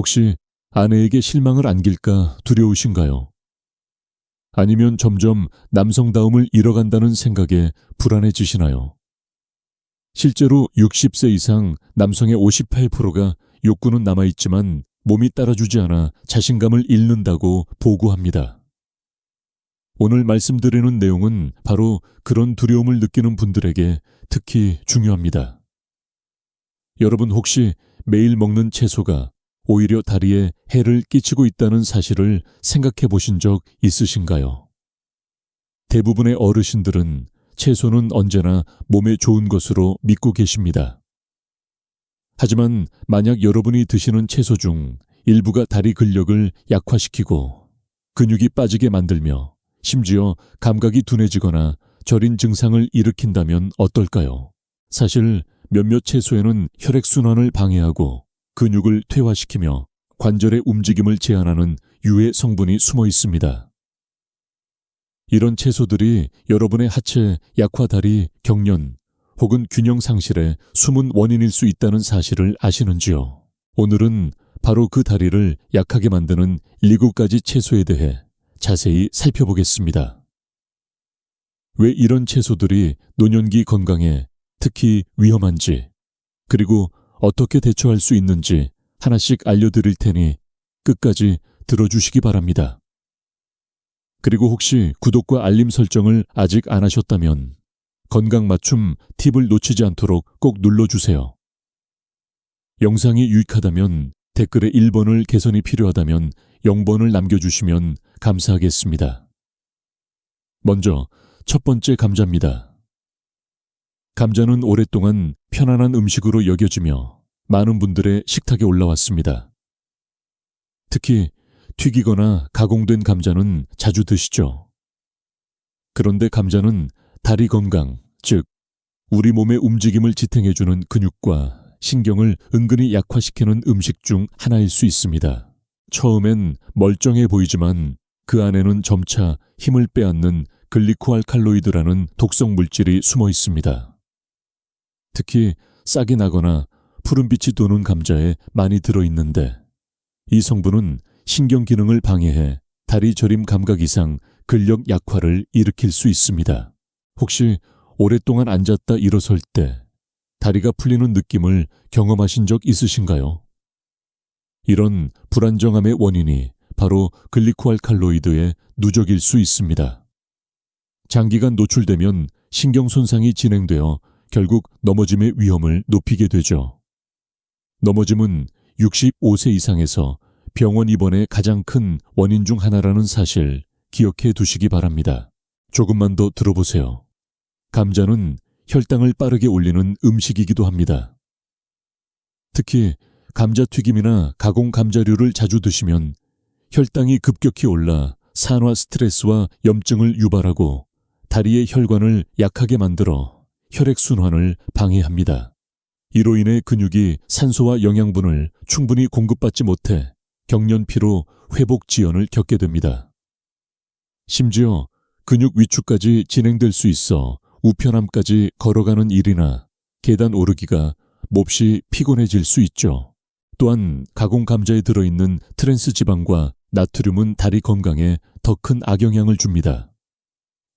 혹시 아내에게 실망을 안길까 두려우신가요? 아니면 점점 남성다움을 잃어간다는 생각에 불안해지시나요? 실제로 60세 이상 남성의 58%가 욕구는 남아있지만 몸이 따라주지 않아 자신감을 잃는다고 보고합니다. 오늘 말씀드리는 내용은 바로 그런 두려움을 느끼는 분들에게 특히 중요합니다. 여러분 혹시 매일 먹는 채소가 오히려 다리에 해를 끼치고 있다는 사실을 생각해 보신 적 있으신가요? 대부분의 어르신들은 채소는 언제나 몸에 좋은 것으로 믿고 계십니다. 하지만 만약 여러분이 드시는 채소 중 일부가 다리 근력을 약화시키고 근육이 빠지게 만들며 심지어 감각이 둔해지거나 저린 증상을 일으킨다면 어떨까요? 사실 몇몇 채소에는 혈액순환을 방해하고 근육을 퇴화시키며 관절의 움직임을 제한하는 유해 성분이 숨어 있습니다. 이런 채소들이 여러분의 하체, 약화 다리, 경련 혹은 균형 상실의 숨은 원인일 수 있다는 사실을 아시는지요? 오늘은 바로 그 다리를 약하게 만드는 7가지 채소에 대해 자세히 살펴보겠습니다. 왜 이런 채소들이 노년기 건강에 특히 위험한지, 그리고 어떻게 대처할 수 있는지 하나씩 알려드릴 테니 끝까지 들어주시기 바랍니다. 그리고 혹시 구독과 알림 설정을 아직 안 하셨다면 건강 맞춤 팁을 놓치지 않도록 꼭 눌러주세요. 영상이 유익하다면 댓글에 1번을 개선이 필요하다면 0번을 남겨주시면 감사하겠습니다. 먼저 첫 번째 감자입니다. 감자는 오랫동안 편안한 음식으로 여겨지며 많은 분들의 식탁에 올라왔습니다. 특히 튀기거나 가공된 감자는 자주 드시죠. 그런데 감자는 다리 건강, 즉 우리 몸의 움직임을 지탱해주는 근육과 신경을 은근히 약화시키는 음식 중 하나일 수 있습니다. 처음엔 멀쩡해 보이지만 그 안에는 점차 힘을 빼앗는 글리코알칼로이드라는 독성 물질이 숨어 있습니다. 특히 싹이 나거나 푸른빛이 도는 감자에 많이 들어있는데 이 성분은 신경 기능을 방해해 다리 저림 감각 이상 근력 약화를 일으킬 수 있습니다. 혹시 오랫동안 앉았다 일어설 때 다리가 풀리는 느낌을 경험하신 적 있으신가요? 이런 불안정함의 원인이 바로 글리코알칼로이드의 누적일 수 있습니다. 장기간 노출되면 신경 손상이 진행되어 결국 넘어짐의 위험을 높이게 되죠. 넘어짐은 65세 이상에서 병원 입원의 가장 큰 원인 중 하나라는 사실 기억해 두시기 바랍니다. 조금만 더 들어보세요. 감자는 혈당을 빠르게 올리는 음식이기도 합니다. 특히 감자튀김이나 가공 감자류를 자주 드시면 혈당이 급격히 올라 산화 스트레스와 염증을 유발하고 다리의 혈관을 약하게 만들어 혈액순환을 방해합니다. 이로 인해 근육이 산소와 영양분을 충분히 공급받지 못해 경련피로 회복 지연을 겪게 됩니다. 심지어 근육 위축까지 진행될 수 있어 우편함까지 걸어가는 일이나 계단 오르기가 몹시 피곤해질 수 있죠. 또한 가공 감자에 들어있는 트랜스 지방과 나트륨은 다리 건강에 더 큰 악영향을 줍니다.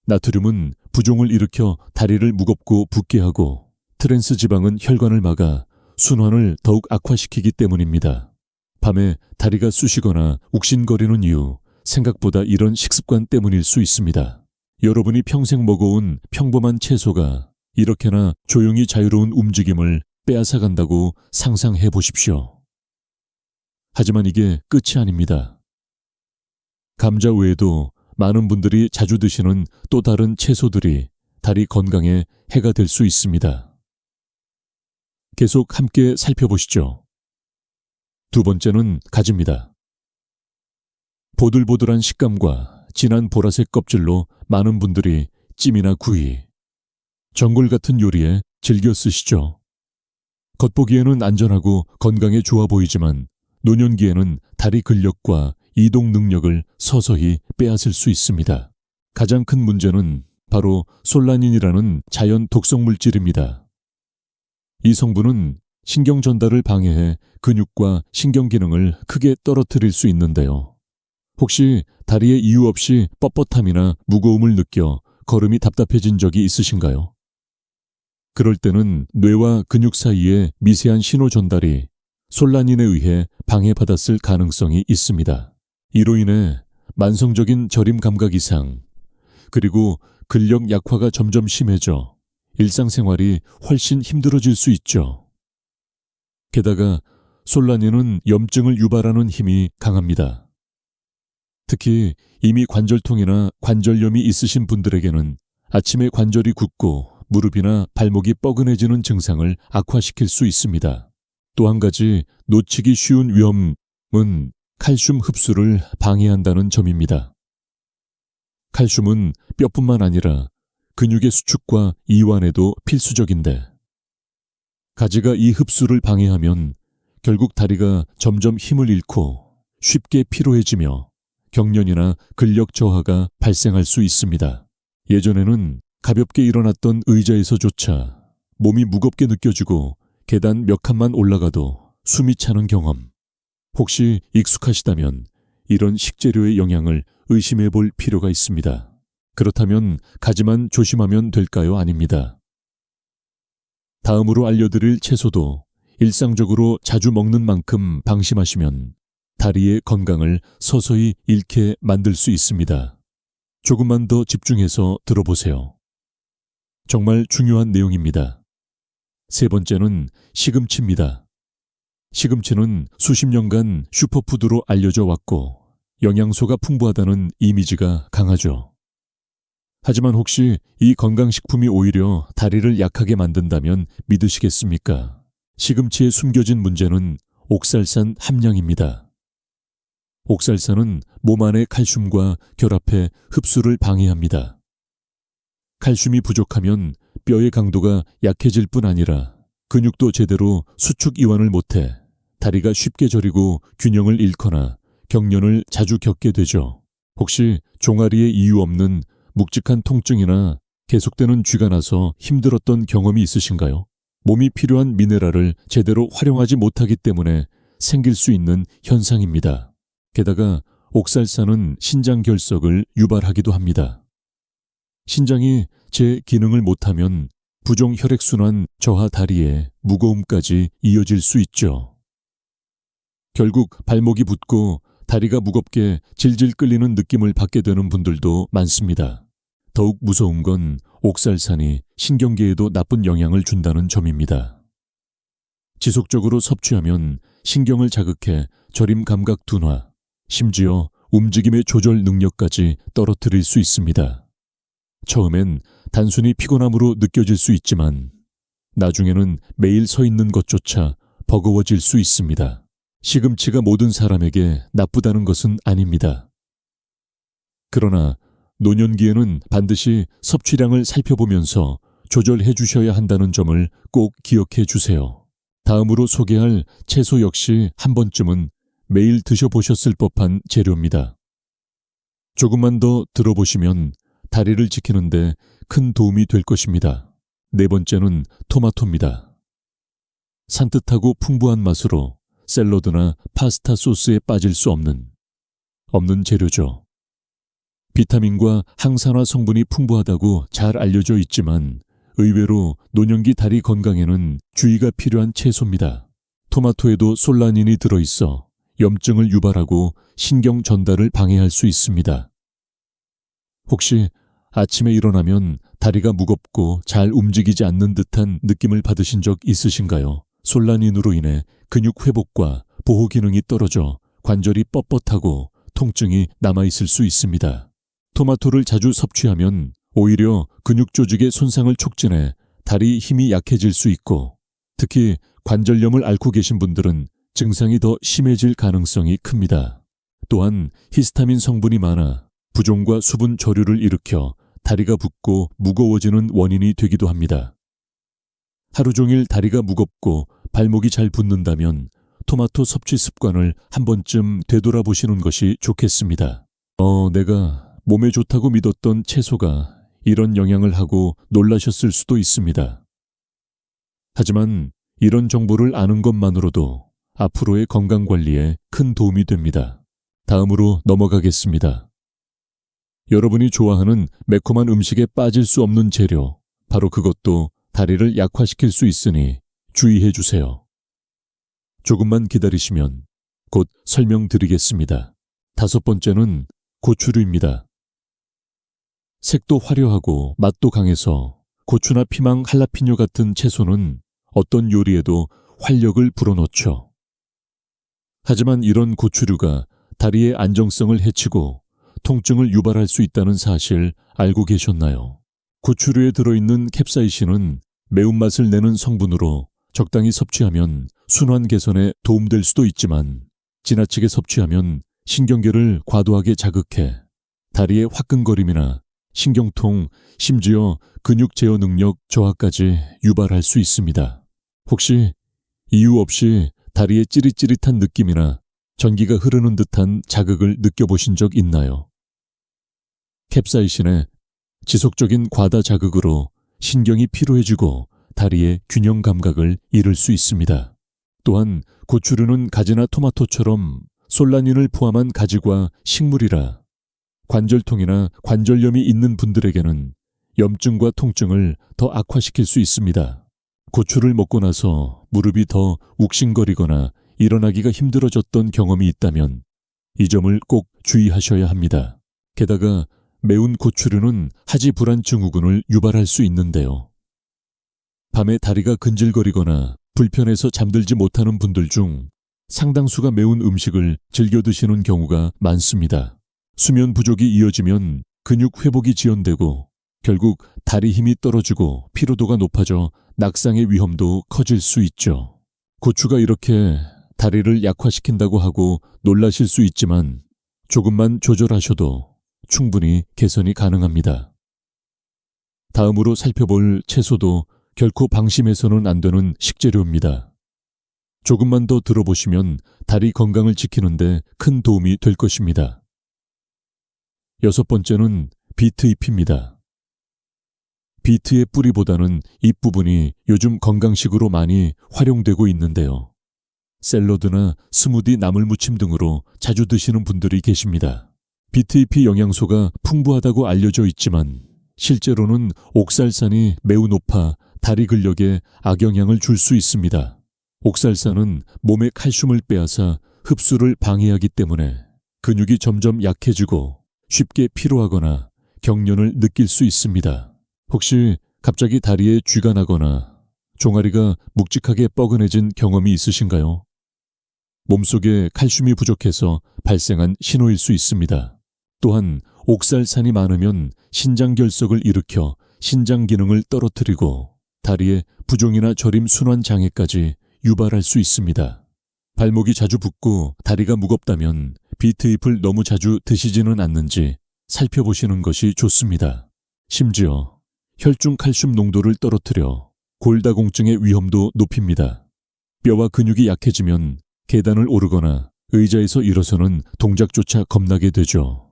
나트륨은 부종을 일으켜 다리를 무겁고 붓게 하고 트랜스 지방은 혈관을 막아 순환을 더욱 악화시키기 때문입니다. 밤에 다리가 쑤시거나 욱신거리는 이유, 생각보다 이런 식습관 때문일 수 있습니다. 여러분이 평생 먹어온 평범한 채소가 이렇게나 조용히 자유로운 움직임을 빼앗아간다고 상상해 보십시오. 하지만 이게 끝이 아닙니다. 감자 외에도 많은 분들이 자주 드시는 또 다른 채소들이 다리 건강에 해가 될 수 있습니다. 계속 함께 살펴보시죠. 두 번째는 가지입니다. 보들보들한 식감과 진한 보라색 껍질로 많은 분들이 찜이나 구이, 전골 같은 요리에 즐겨 쓰시죠. 겉보기에는 안전하고 건강에 좋아 보이지만 노년기에는 다리 근력과 이동 능력을 서서히 빼앗을 수 있습니다. 가장 큰 문제는 바로 솔라닌이라는 자연 독성 물질입니다. 이 성분은 신경 전달을 방해해 근육과 신경 기능을 크게 떨어뜨릴 수 있는데요. 혹시 다리에 이유 없이 뻣뻣함이나 무거움을 느껴 걸음이 답답해진 적이 있으신가요? 그럴 때는 뇌와 근육 사이의 미세한 신호 전달이 솔라닌에 의해 방해받았을 가능성이 있습니다. 이로 인해 만성적인 저림 감각 이상, 그리고 근력 약화가 점점 심해져 일상생활이 훨씬 힘들어질 수 있죠. 게다가 솔라닌은 염증을 유발하는 힘이 강합니다. 특히 이미 관절통이나 관절염이 있으신 분들에게는 아침에 관절이 굳고 무릎이나 발목이 뻐근해지는 증상을 악화시킬 수 있습니다. 또 한 가지 놓치기 쉬운 위험은 칼슘 흡수를 방해한다는 점입니다. 칼슘은 뼈뿐만 아니라 근육의 수축과 이완에도 필수적인데, 가지가 이 흡수를 방해하면 결국 다리가 점점 힘을 잃고 쉽게 피로해지며 경련이나 근력 저하가 발생할 수 있습니다. 예전에는 가볍게 일어났던 의자에서조차 몸이 무겁게 느껴지고 계단 몇 칸만 올라가도 숨이 차는 경험. 혹시 익숙하시다면 이런 식재료의 영향을 의심해 볼 필요가 있습니다. 그렇다면 가지만 조심하면 될까요? 아닙니다. 다음으로 알려드릴 채소도 일상적으로 자주 먹는 만큼 방심하시면 다리의 건강을 서서히 잃게 만들 수 있습니다. 조금만 더 집중해서 들어보세요. 정말 중요한 내용입니다. 세 번째는 시금치입니다. 시금치는 수십 년간 슈퍼푸드로 알려져 왔고 영양소가 풍부하다는 이미지가 강하죠. 하지만 혹시 이 건강식품이 오히려 다리를 약하게 만든다면 믿으시겠습니까? 시금치에 숨겨진 문제는 옥살산 함량입니다. 옥살산은 몸 안의 칼슘과 결합해 흡수를 방해합니다. 칼슘이 부족하면 뼈의 강도가 약해질 뿐 아니라 근육도 제대로 수축 이완을 못해 다리가 쉽게 저리고 균형을 잃거나 경련을 자주 겪게 되죠. 혹시 종아리에 이유 없는 묵직한 통증이나 계속되는 쥐가 나서 힘들었던 경험이 있으신가요? 몸이 필요한 미네랄을 제대로 활용하지 못하기 때문에 생길 수 있는 현상입니다. 게다가 옥살산은 신장 결석을 유발하기도 합니다. 신장이 제 기능을 못하면 부종 혈액순환 저하 다리에 무거움까지 이어질 수 있죠. 결국 발목이 붓고 다리가 무겁게 질질 끌리는 느낌을 받게 되는 분들도 많습니다. 더욱 무서운 건 옥살산이 신경계에도 나쁜 영향을 준다는 점입니다. 지속적으로 섭취하면 신경을 자극해 저림 감각 둔화, 심지어 움직임의 조절 능력까지 떨어뜨릴 수 있습니다. 처음엔 단순히 피곤함으로 느껴질 수 있지만 나중에는 매일 서 있는 것조차 버거워질 수 있습니다. 시금치가 모든 사람에게 나쁘다는 것은 아닙니다. 그러나 노년기에는 반드시 섭취량을 살펴보면서 조절해 주셔야 한다는 점을 꼭 기억해 주세요. 다음으로 소개할 채소 역시 한 번쯤은 매일 드셔보셨을 법한 재료입니다. 조금만 더 들어보시면 다리를 지키는데 큰 도움이 될 것입니다. 네 번째는 토마토입니다. 산뜻하고 풍부한 맛으로 샐러드나 파스타 소스에 빠질 수 없는 재료죠. 비타민과 항산화 성분이 풍부하다고 잘 알려져 있지만 의외로 노년기 다리 건강에는 주의가 필요한 채소입니다. 토마토에도 솔라닌이 들어있어 염증을 유발하고 신경 전달을 방해할 수 있습니다. 혹시 아침에 일어나면 다리가 무겁고 잘 움직이지 않는 듯한 느낌을 받으신 적 있으신가요? 솔라닌으로 인해 근육 회복과 보호 기능이 떨어져 관절이 뻣뻣하고 통증이 남아있을 수 있습니다. 토마토를 자주 섭취하면 오히려 근육 조직의 손상을 촉진해 다리 힘이 약해질 수 있고, 특히 관절염을 앓고 계신 분들은 증상이 더 심해질 가능성이 큽니다. 또한 히스타민 성분이 많아 부종과 수분 저류를 일으켜 다리가 붓고 무거워지는 원인이 되기도 합니다. 하루 종일 다리가 무겁고 발목이 잘 붓는다면 토마토 섭취 습관을 한 번쯤 되돌아보시는 것이 좋겠습니다. 내가 몸에 좋다고 믿었던 채소가 이런 영향을 하고 놀라셨을 수도 있습니다. 하지만 이런 정보를 아는 것만으로도 앞으로의 건강관리에 큰 도움이 됩니다. 다음으로 넘어가겠습니다. 여러분이 좋아하는 매콤한 음식에 빠질 수 없는 재료, 바로 그것도 다리를 약화시킬 수 있으니 주의해 주세요. 조금만 기다리시면 곧 설명드리겠습니다. 5번째는 고추류입니다. 색도 화려하고 맛도 강해서 고추나 피망, 할라피뇨 같은 채소는 어떤 요리에도 활력을 불어넣죠. 하지만 이런 고추류가 다리의 안정성을 해치고 통증을 유발할 수 있다는 사실 알고 계셨나요? 고추류에 들어있는 캡사이신은 매운맛을 내는 성분으로 적당히 섭취하면 순환 개선에 도움될 수도 있지만 지나치게 섭취하면 신경계를 과도하게 자극해 다리의 화끈거림이나 신경통, 심지어 근육 제어 능력 저하까지 유발할 수 있습니다. 혹시 이유 없이 다리에 찌릿찌릿한 느낌이나 전기가 흐르는 듯한 자극을 느껴보신 적 있나요? 캡사이신의 지속적인 과다 자극으로 신경이 피로해지고 다리의 균형 감각을 잃을 수 있습니다. 또한 고추류는 가지나 토마토처럼 솔라닌을 포함한 가지과 식물이라 관절통이나 관절염이 있는 분들에게는 염증과 통증을 더 악화시킬 수 있습니다. 고추를 먹고 나서 무릎이 더 욱신거리거나 일어나기가 힘들어졌던 경험이 있다면 이 점을 꼭 주의하셔야 합니다. 게다가 매운 고추류는 하지불안 증후군을 유발할 수 있는데요. 밤에 다리가 근질거리거나 불편해서 잠들지 못하는 분들 중 상당수가 매운 음식을 즐겨 드시는 경우가 많습니다. 수면 부족이 이어지면 근육 회복이 지연되고 결국 다리 힘이 떨어지고 피로도가 높아져 낙상의 위험도 커질 수 있죠. 고추가 이렇게 다리를 약화시킨다고 하고 놀라실 수 있지만 조금만 조절하셔도 충분히 개선이 가능합니다. 다음으로 살펴볼 채소도 결코 방심해서는 안 되는 식재료입니다. 조금만 더 들어보시면 다리 건강을 지키는데 큰 도움이 될 것입니다. 6번째는 비트잎입니다. 비트의 뿌리보다는 잎 부분이 요즘 건강식으로 많이 활용되고 있는데요. 샐러드나 스무디 나물무침 등으로 자주 드시는 분들이 계십니다. 비트잎이 영양소가 풍부하다고 알려져 있지만 실제로는 옥살산이 매우 높아 다리 근력에 악영향을 줄 수 있습니다. 옥살산은 몸의 칼슘을 빼앗아 흡수를 방해하기 때문에 근육이 점점 약해지고 쉽게 피로하거나 경련을 느낄 수 있습니다. 혹시 갑자기 다리에 쥐가 나거나 종아리가 묵직하게 뻐근해진 경험이 있으신가요? 몸속에 칼슘이 부족해서 발생한 신호일 수 있습니다. 또한 옥살산이 많으면 신장 결석을 일으켜 신장 기능을 떨어뜨리고 다리에 부종이나 저림 순환 장애까지 유발할 수 있습니다. 발목이 자주 붓고 다리가 무겁다면 비트잎을 너무 자주 드시지는 않는지 살펴보시는 것이 좋습니다. 심지어 혈중 칼슘 농도를 떨어뜨려 골다공증의 위험도 높입니다. 뼈와 근육이 약해지면 계단을 오르거나 의자에서 일어서는 동작조차 겁나게 되죠.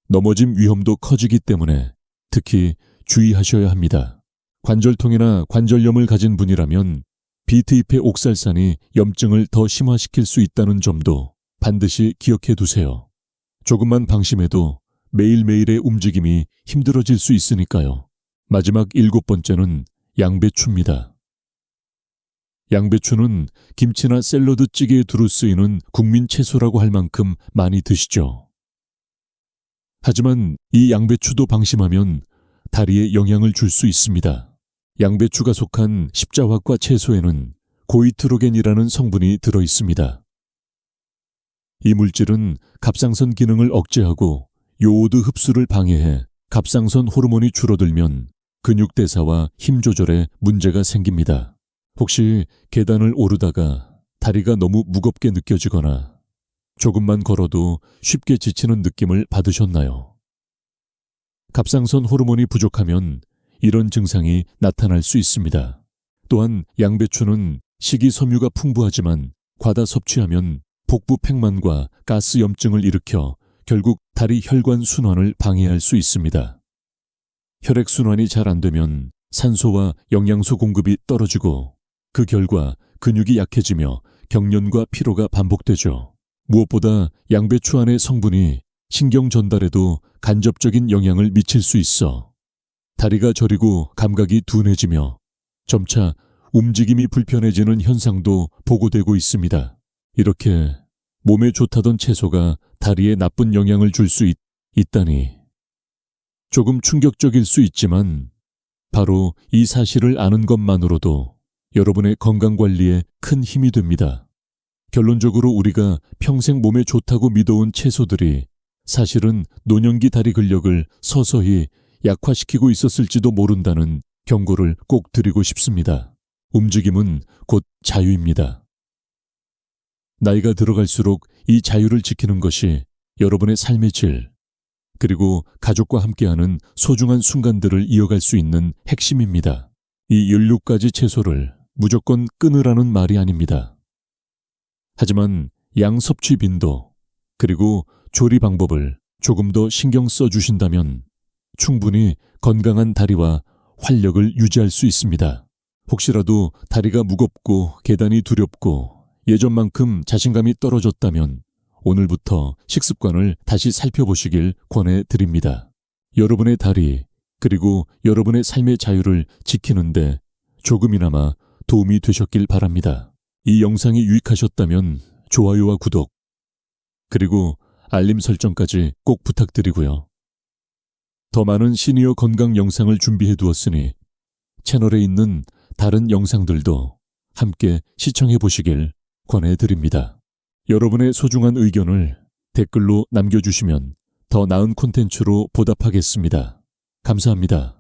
넘어짐 위험도 커지기 때문에 특히 주의하셔야 합니다. 관절통이나 관절염을 가진 분이라면 비트잎의 옥살산이 염증을 더 심화시킬 수 있다는 점도 반드시 기억해 두세요. 조금만 방심해도 매일매일의 움직임이 힘들어질 수 있으니까요. 마지막 7번째는 양배추입니다. 양배추는 김치나 샐러드 찌개에 두루 쓰이는 국민 채소라고 할 만큼 많이 드시죠. 하지만 이 양배추도 방심하면 다리에 영향을 줄 수 있습니다. 양배추가 속한 십자화과 채소에는 고이트로겐이라는 성분이 들어 있습니다. 이 물질은 갑상선 기능을 억제하고 요오드 흡수를 방해해 갑상선 호르몬이 줄어들면 근육 대사와 힘 조절에 문제가 생깁니다. 혹시 계단을 오르다가 다리가 너무 무겁게 느껴지거나 조금만 걸어도 쉽게 지치는 느낌을 받으셨나요? 갑상선 호르몬이 부족하면 이런 증상이 나타날 수 있습니다. 또한 양배추는 식이섬유가 풍부하지만 과다 섭취하면 복부 팽만과 가스염증을 일으켜 결국 다리 혈관 순환을 방해할 수 있습니다. 혈액순환이 잘 안 되면 산소와 영양소 공급이 떨어지고 그 결과 근육이 약해지며 경련과 피로가 반복되죠. 무엇보다 양배추 안의 성분이 신경 전달에도 간접적인 영향을 미칠 수 있어 다리가 저리고 감각이 둔해지며 점차 움직임이 불편해지는 현상도 보고되고 있습니다. 이렇게 몸에 좋다던 채소가 다리에 나쁜 영향을 줄 수 있다니 조금 충격적일 수 있지만 바로 이 사실을 아는 것만으로도 여러분의 건강관리에 큰 힘이 됩니다. 결론적으로 우리가 평생 몸에 좋다고 믿어온 채소들이 사실은 노년기 다리 근력을 서서히 약화시키고 있었을지도 모른다는 경고를 꼭 드리고 싶습니다. 움직임은 곧 자유입니다. 나이가 들어갈수록 이 자유를 지키는 것이 여러분의 삶의 질, 그리고 가족과 함께하는 소중한 순간들을 이어갈 수 있는 핵심입니다. 이 16가지 채소를 무조건 끊으라는 말이 아닙니다. 하지만 양 섭취 빈도, 그리고 조리 방법을 조금 더 신경 써 주신다면 충분히 건강한 다리와 활력을 유지할 수 있습니다. 혹시라도 다리가 무겁고 계단이 두렵고 예전만큼 자신감이 떨어졌다면 오늘부터 식습관을 다시 살펴보시길 권해드립니다. 여러분의 다리, 그리고 여러분의 삶의 자유를 지키는데 조금이나마 도움이 되셨길 바랍니다. 이 영상이 유익하셨다면 좋아요와 구독, 그리고 알림 설정까지 꼭 부탁드리고요. 더 많은 시니어 건강 영상을 준비해 두었으니 채널에 있는 다른 영상들도 함께 시청해 보시길 권해드립니다. 여러분의 소중한 의견을 댓글로 남겨주시면 더 나은 콘텐츠로 보답하겠습니다. 감사합니다.